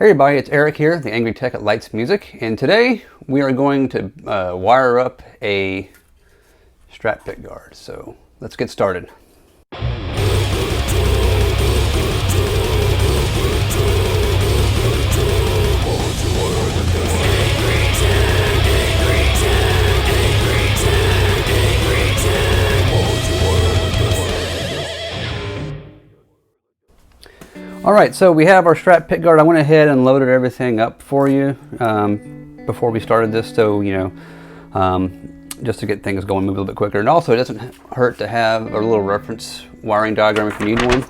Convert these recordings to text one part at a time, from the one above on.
Hey everybody, it's Eric here, the Angry Tech at Leitz Music, and today we are going to wire up a Strat Pickguard. So let's get started. Alright, so we have our Strat Pickguard. I went ahead and loaded everything up for you before we started this, so just to get things going, move a little bit quicker. And also, it doesn't hurt to have a little reference wiring diagram if you need one,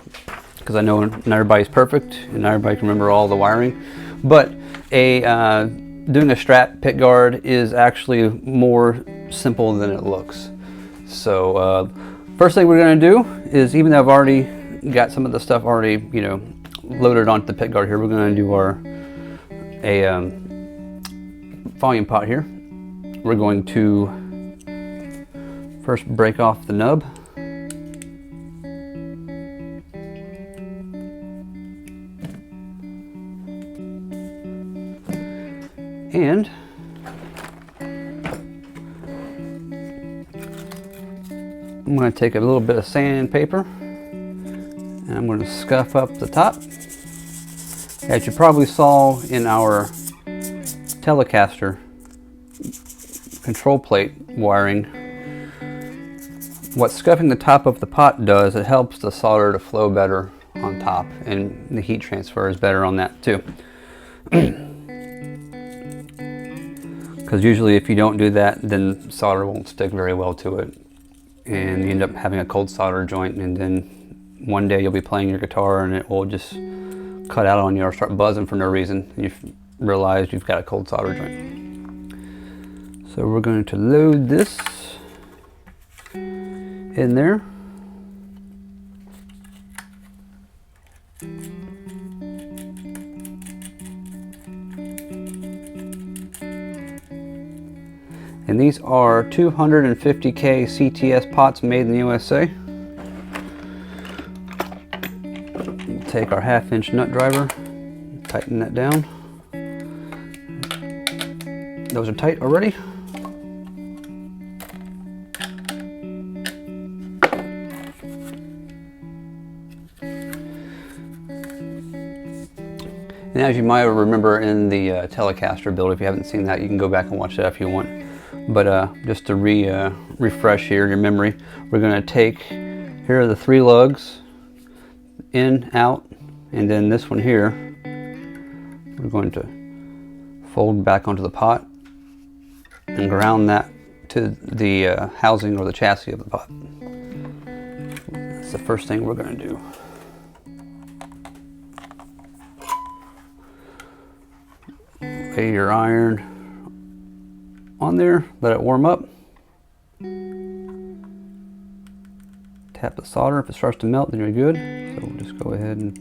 because I know not everybody's perfect and not everybody can remember all the wiring. But doing a Strat Pickguard is actually more simple than it looks. So first thing we're going to do is, even though I've already got some of the stuff already, loaded onto the pickguard here, we're going to do a volume pot here. We're going to first break off the nub. And I'm going to take a little bit of sandpaper and I'm going to scuff up the top. As you probably saw in our Telecaster control plate wiring, what scuffing the top of the pot does, it helps the solder to flow better on top, and the heat transfer is better on that too. Because usually if you don't do that, then solder won't stick very well to it, and you end up having a cold solder joint, and then one day you'll be playing your guitar and it will just cut out on you or start buzzing for no reason, and you realize you've got a cold solder joint. So we're going to load this in there. And these are 250K CTS pots made in the USA. Take our 1/2-inch nut driver, tighten that down. Those are tight already. And as you might remember in the Telecaster build, if you haven't seen that, you can go back and watch that if you want. But just to refresh here your memory, we're going to take, here are the 3 lugs, in, out, and then this one here we're going to fold back onto the pot and ground that to the housing or the chassis of the pot. That's the first thing we're going to do. Lay your iron on there, let it warm up. Tap the solder. If it starts to melt, then you're good. So we'll just go ahead and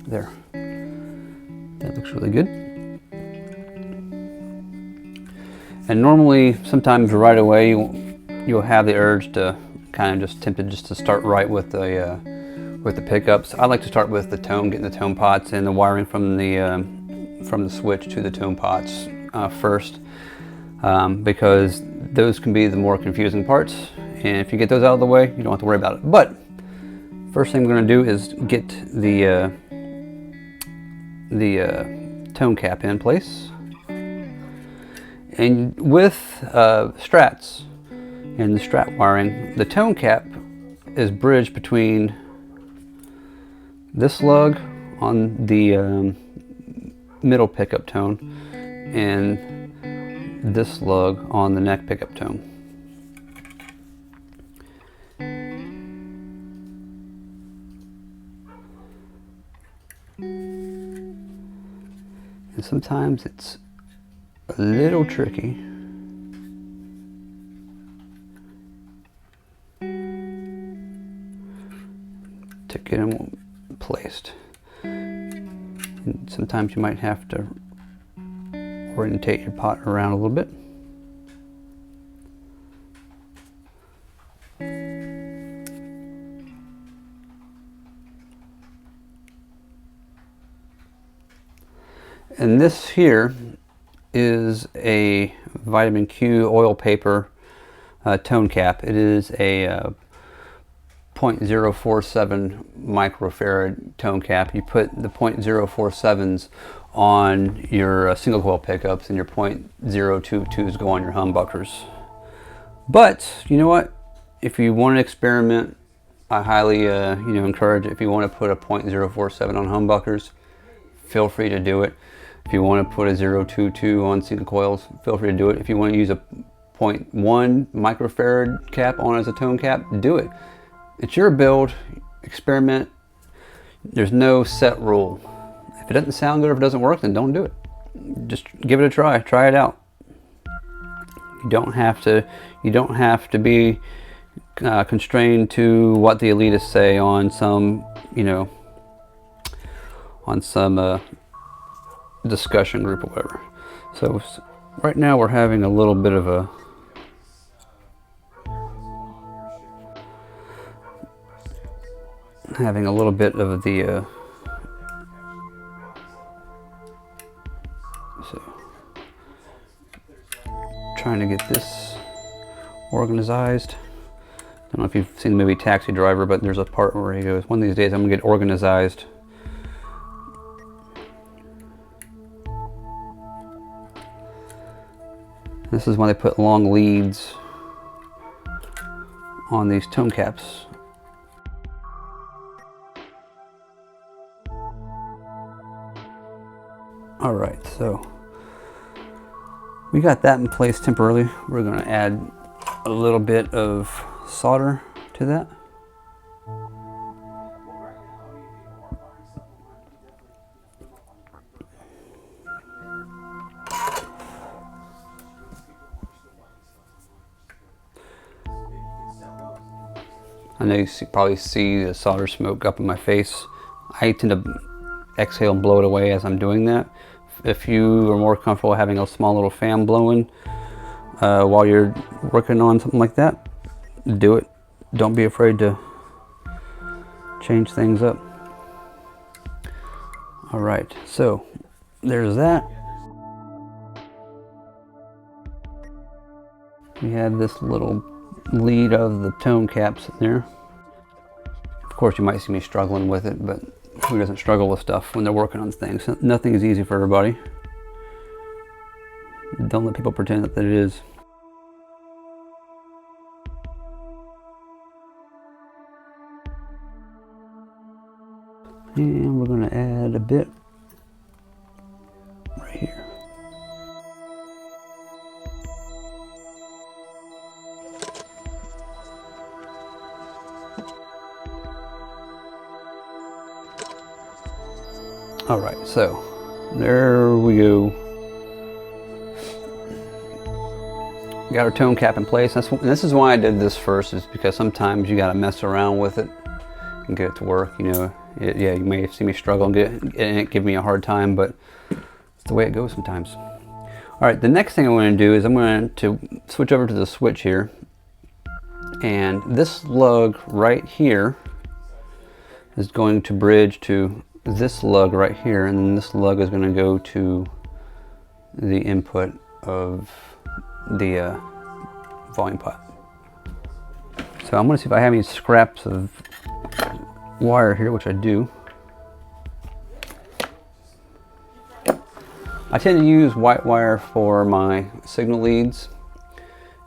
there. That looks really good. And normally, sometimes right away, you'll have the urge to kind of just tempted just to start right with the pickups. I like to start with the tone, getting the tone pots and the wiring from the switch to the tone pots first, because those can be the more confusing parts. And if you get those out of the way, you don't have to worry about it. But first thing we're going to do is get the tone cap in place. And with Strats and the Strat wiring, the tone cap is bridged between this lug on the middle pickup tone and this lug on the neck pickup tone. And sometimes it's a little tricky to get them placed. And sometimes you might have to orientate your pot around a little bit. And this here is a vitamin Q oil paper tone cap. It is a 0.047 microfarad tone cap. You put the 0.047s on your single coil pickups, and your 0.022s go on your humbuckers. But you know what? If you want to experiment, I highly encourage it. If you want to put a 0.047 on humbuckers, feel free to do it. If you want to put a 0.22 on single coils, feel free to do it. If you want to use a 0.1 microfarad cap on as a tone cap, do it. It's your build, experiment. There's no set rule. If it doesn't sound good or if it doesn't work, then don't do it. Just give it a try. Try it out. You don't have to be constrained to what the elitists say on some, discussion group or whatever. So right now we're having a little bit of a the so trying to get this organized. I don't know if you've seen the movie Taxi Driver, but there's a part where he goes, one of these days I'm gonna get organized. This is why they put long leads on these tone caps. All right, so we got that in place temporarily. We're going to add a little bit of solder to that. I know you probably see the solder smoke up in my face. I tend to exhale and blow it away as I'm doing that. If you are more comfortable having a small little fan blowing while you're working on something like that, do it. Don't be afraid to change things up. All right, so there's that. We have this little lead of the tone caps in there. Of course, you might see me struggling with it, but who doesn't struggle with stuff when they're working on things? Nothing is easy for everybody. Don't let people pretend that it is. And we're going to add a bit right here. All right, so there we go. Got our tone cap in place. This is why I did this first, is because sometimes you got to mess around with it and get it to work. Yeah, you may see me struggle and give me a hard time, but it's the way it goes sometimes. All right, the next thing I'm going to do is I'm going to switch over to the switch here, and this lug right here is going to bridge to this lug right here, and then this lug is going to go to the input of the volume pot. So I'm going to see if I have any scraps of wire here, which I do. I tend to use white wire for my signal leads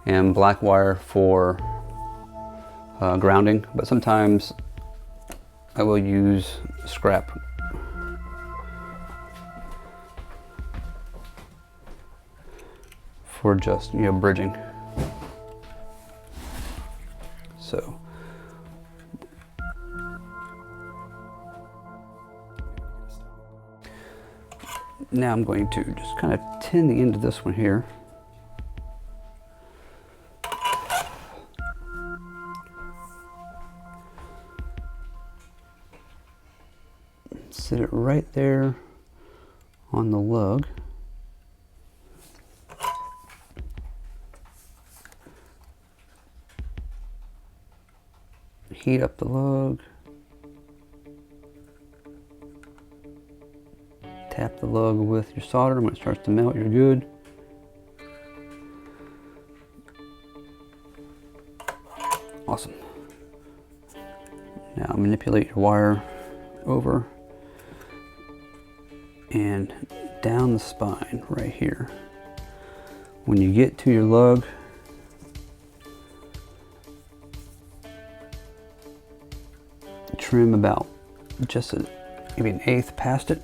and black wire for grounding, but sometimes I will use scrap for just bridging. So now I'm going to just kind of tin the end of this one here. Sit it right there on the lug. Heat up the lug. Tap the lug with your solder. When it starts to melt, you're good. Awesome. Now manipulate your wire over and down the spine right here. When you get to your lug, trim about just maybe an eighth past it.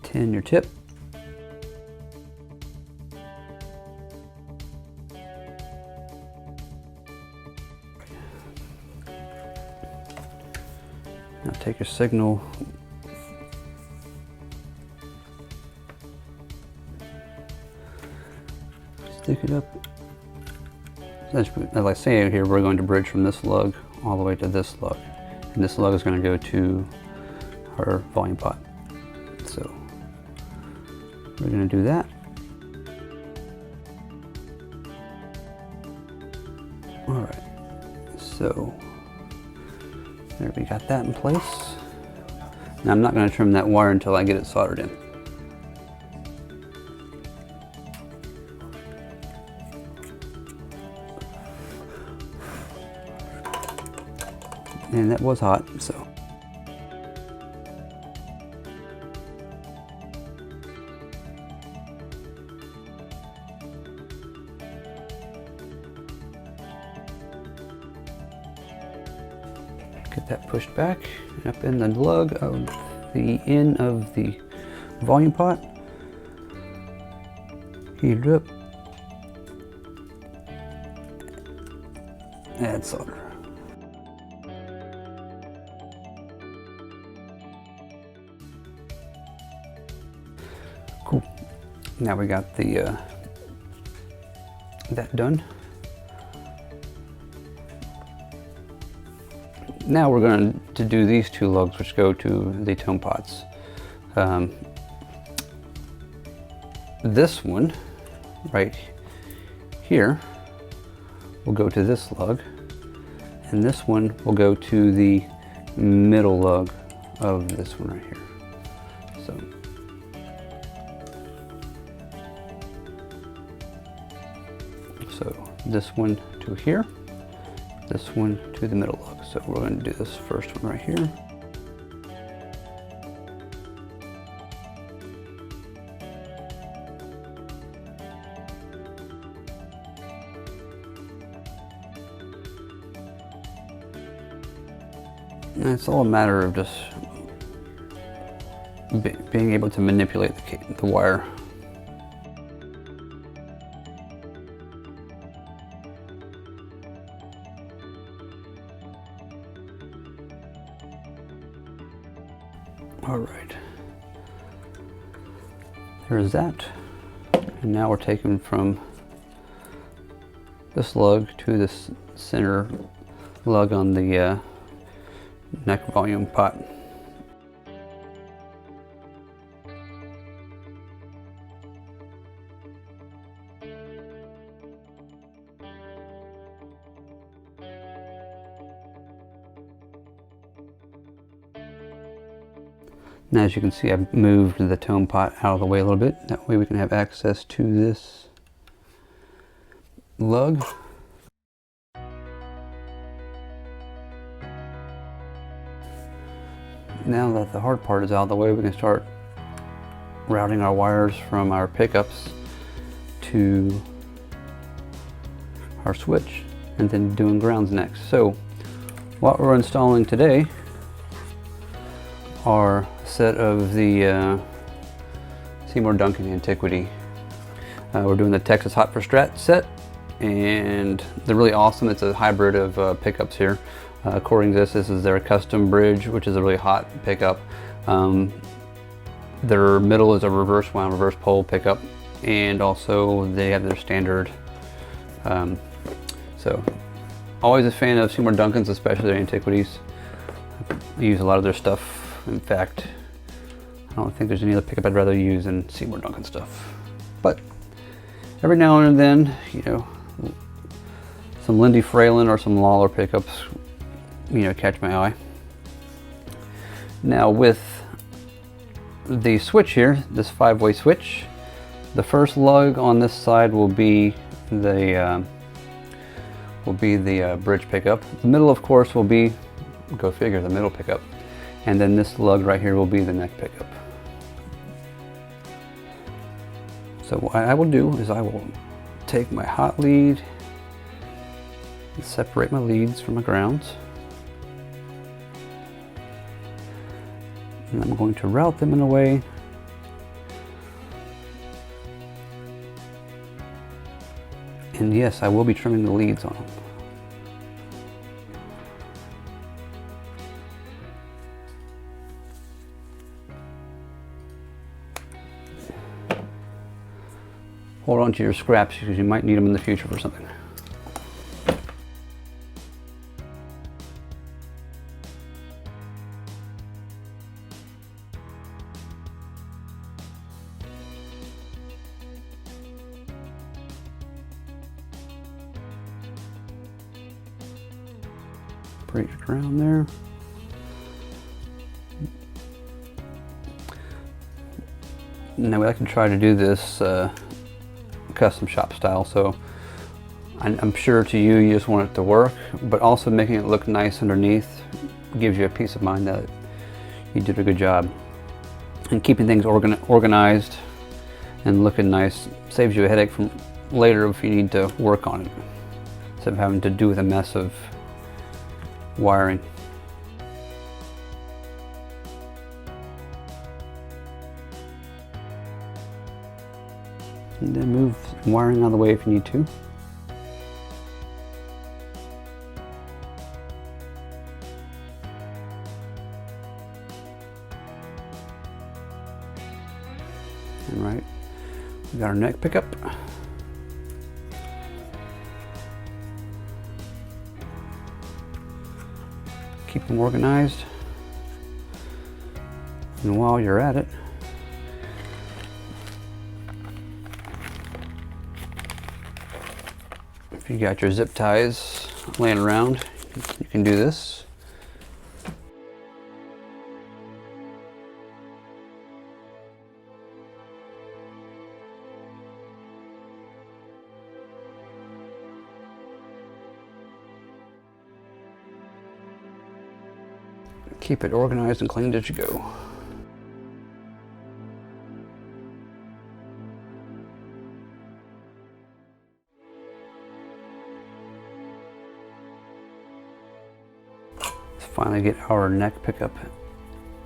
Tin your tip. Now take your signal, stick it up. As I say here, we're going to bridge from this lug all the way to this lug. And this lug is going to go to our volume pot. So we're going to do that. All right, so there, we got that in place. Now I'm not going to trim that wire until I get it soldered in. And that was hot, so. Get that pushed back up in the lug of the end of the volume pot. Heat it up. Add solder. Cool. Now we got the that done. Now we're going to do these two lugs, which go to the tone pots. This one right here will go to this lug, and this one will go to the middle lug of this one right here. So this one to here, this one to the middle lug. So we're going to do this first one right here. And it's all a matter of just being able to manipulate the wire. All right, there's that. And now we're taking from this lug to this center lug on the neck volume pot. Now, as you can see, I've moved the tone pot out of the way a little bit. That way we can have access to this lug. Now that the hard part is out of the way, we can start routing our wires from our pickups to our switch, and then doing grounds next. So what we're installing today are a set of the Seymour Duncan Antiquity. We're doing the Texas Hot for Strat set, and they're really awesome. It's a hybrid of pickups here. According to this is their custom bridge, which is a really hot pickup. Their middle is a reverse wound, reverse pole pickup, and also they have their standard. So always a fan of Seymour Duncan's, especially their antiquities. I use a lot of their stuff. In fact, I don't think there's any other pickup I'd rather use than Seymour Duncan stuff. But every now and then, you know, some Lindy Fralin or some Lawler pickups, you know, catch my eye. Now with the switch here, this 5-way switch, the first lug on this side will be the bridge pickup. The middle, of course, will be, go figure, the middle pickup. And then this lug right here will be the neck pickup. So what I will do is I will take my hot lead and separate my leads from my grounds. And I'm going to route them in a way and yes, I will be trimming the leads on them. Hold on to your scraps because you might need them in the future for something. Braid it around there. Now we like to try to do this custom shop style, so I'm sure to you, you just want it to work, but also making it look nice underneath gives you a peace of mind that you did a good job. And keeping things organized and looking nice saves you a headache from later if you need to work on it, instead of having to do with a mess of wiring. And then move wiring out of the way if you need to. And right, we got our neck pickup. Keep them organized. And while you're at it, if you got your zip ties laying around, you can do this. Keep it organized and cleaned as you go. Let's finally get our neck pickup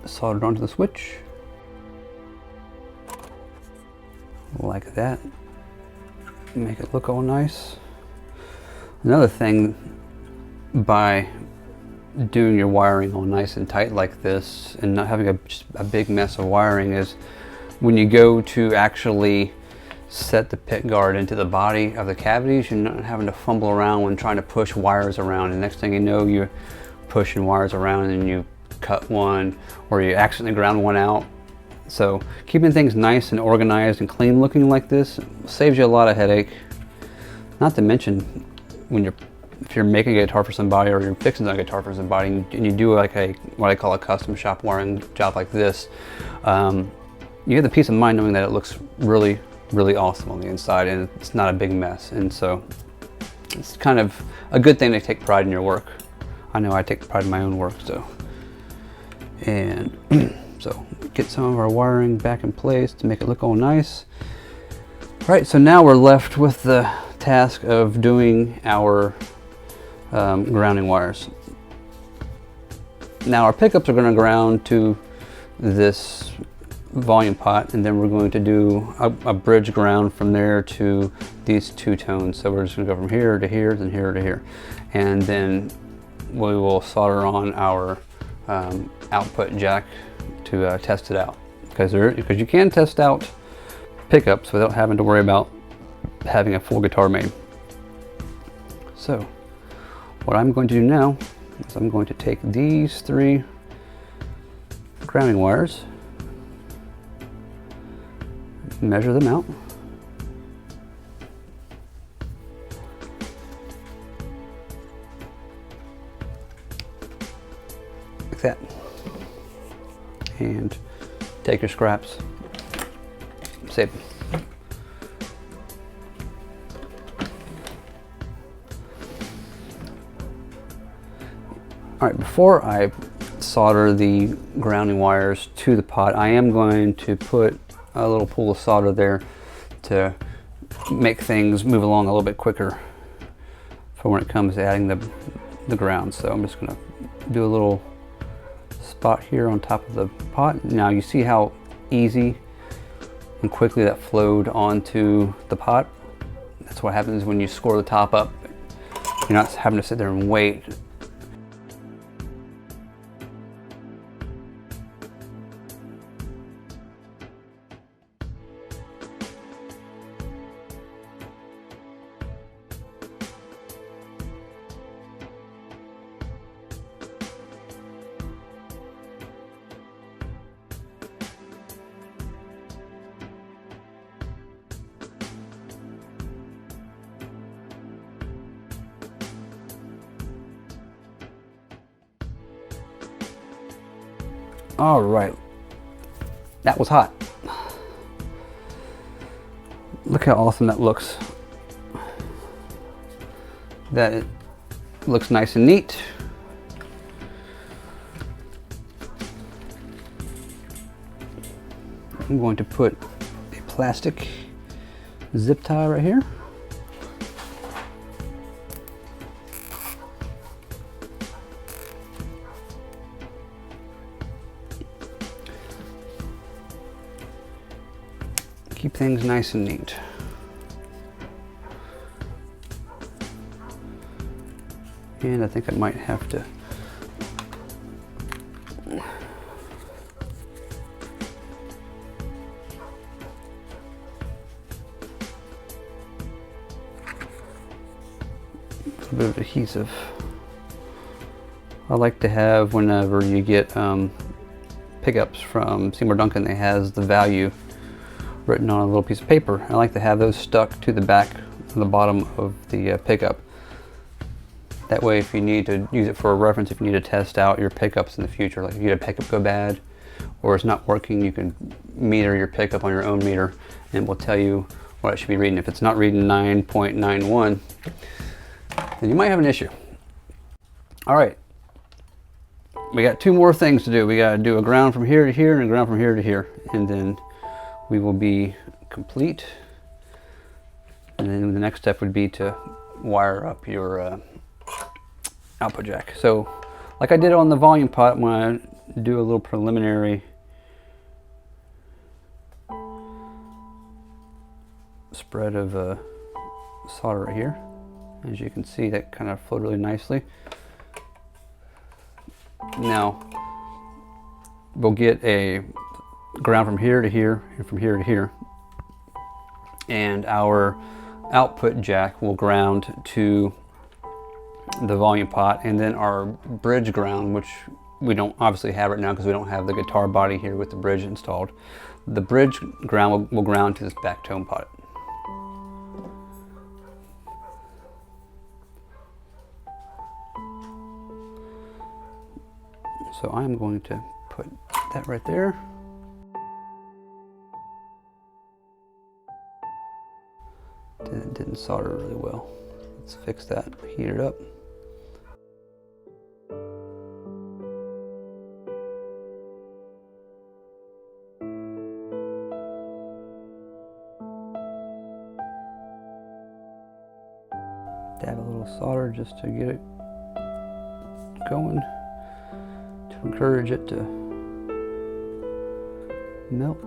soldered onto the switch. Like that. Make it look all nice. Another thing, by doing your wiring all nice and tight like this and not having a big mess of wiring, is when you go to actually set the pickguard into the body of the cavities, you're not having to fumble around when trying to push wires around, and next thing you know, you're pushing wires around and you cut one or you accidentally ground one out. So keeping things nice and organized and clean looking like this saves you a lot of headache. Not to mention if you're making a guitar for somebody or you're fixing a guitar for somebody and you do like what I call a custom shop wiring job like this, you get the peace of mind knowing that it looks really, really awesome on the inside and it's not a big mess. And so it's kind of a good thing to take pride in your work. I know I take pride in my own work, so. And so get some of our wiring back in place to make it look all nice. All right, so now we're left with the task of doing our grounding wires. Now our pickups are going to ground to this volume pot, and then we're going to do a bridge ground from there to these two tones. So we're just going to go from here to here, then here to here, and then we will solder on our output jack to test it out, because you can test out pickups without having to worry about having a full guitar made. So What I'm going to do now is I'm going to take these 3 grounding wires, measure them out, like that, and take your scraps, save them. All right, before I solder the grounding wires to the pot, I am going to put a little pool of solder there to make things move along a little bit quicker for when it comes to adding the ground. So I'm just gonna do a little spot here on top of the pot. Now you see how easy and quickly that flowed onto the pot. That's what happens when you score the top up. You're not having to sit there and wait. All right, that was hot. Look how awesome that looks. That it looks nice and neat. I'm going to put a plastic zip tie right here. Keep things nice and neat. And I think I might have to a bit of adhesive. I like to have, whenever you get pickups from Seymour Duncan, it has the value written on a little piece of paper. I like to have those stuck to the back of the bottom of the pickup. That way, if you need to use it for a reference, if you need to test out your pickups in the future, like if you get a pickup go bad or it's not working, you can meter your pickup on your own meter and we'll tell you what it should be reading. If it's not reading 9.91, then you might have an issue. All right, we got 2 more things to do. We got to do a ground from here to here and a ground from here to here, and then we will be complete. And then the next step would be to wire up your output jack. So like I did on the volume pot, I'm going to do a little preliminary spread of solder right here. As you can see, that kind of flowed really nicely. Now we'll get a ground from here to here and from here to here, and our output jack will ground to the volume pot, and then our bridge ground, which we don't obviously have right now because we don't have the guitar body here with the bridge installed. The bridge ground will ground to this back tone pot. So I'm going to put that right there. It didn't solder really well. Let's fix that, heat it up. Dab a little solder just to get it going, to encourage it to melt.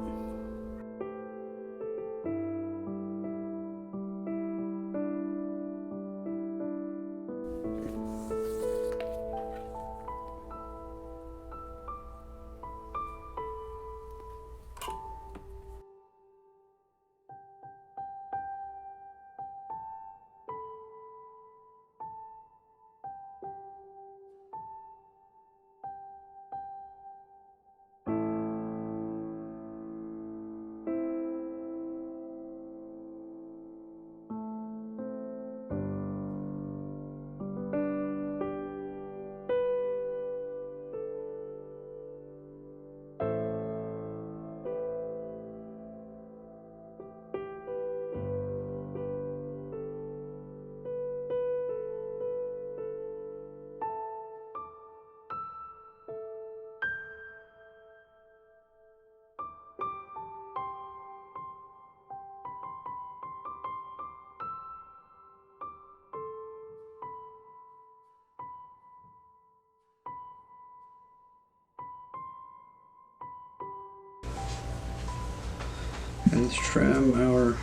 let's trim our...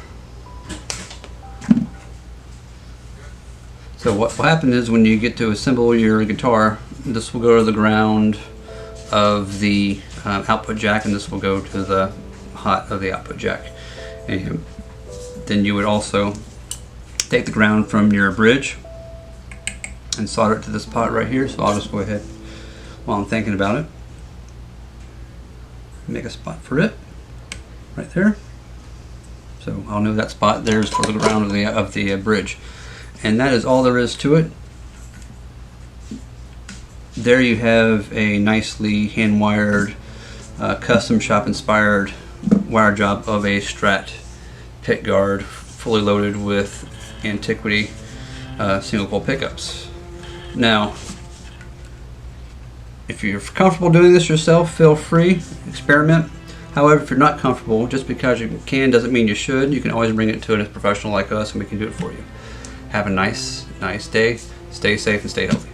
So what will happen is when you get to assemble your guitar, this will go to the ground of the output jack, and this will go to the hot of the output jack. And then you would also take the ground from your bridge and solder it to this pot right here. So I'll just go ahead, while I'm thinking about it, make a spot for it right there. So I'll know that spot there's for the ground of the bridge. And that is all there is to it. There you have a nicely hand-wired, custom shop-inspired wire job of a Strat pickguard, fully loaded with antiquity single coil pickups. Now, if you're comfortable doing this yourself, feel free, experiment. However, if you're not comfortable, just because you can doesn't mean you should. You can always bring it to a professional like us and we can do it for you. Have a nice day. Stay safe and stay healthy.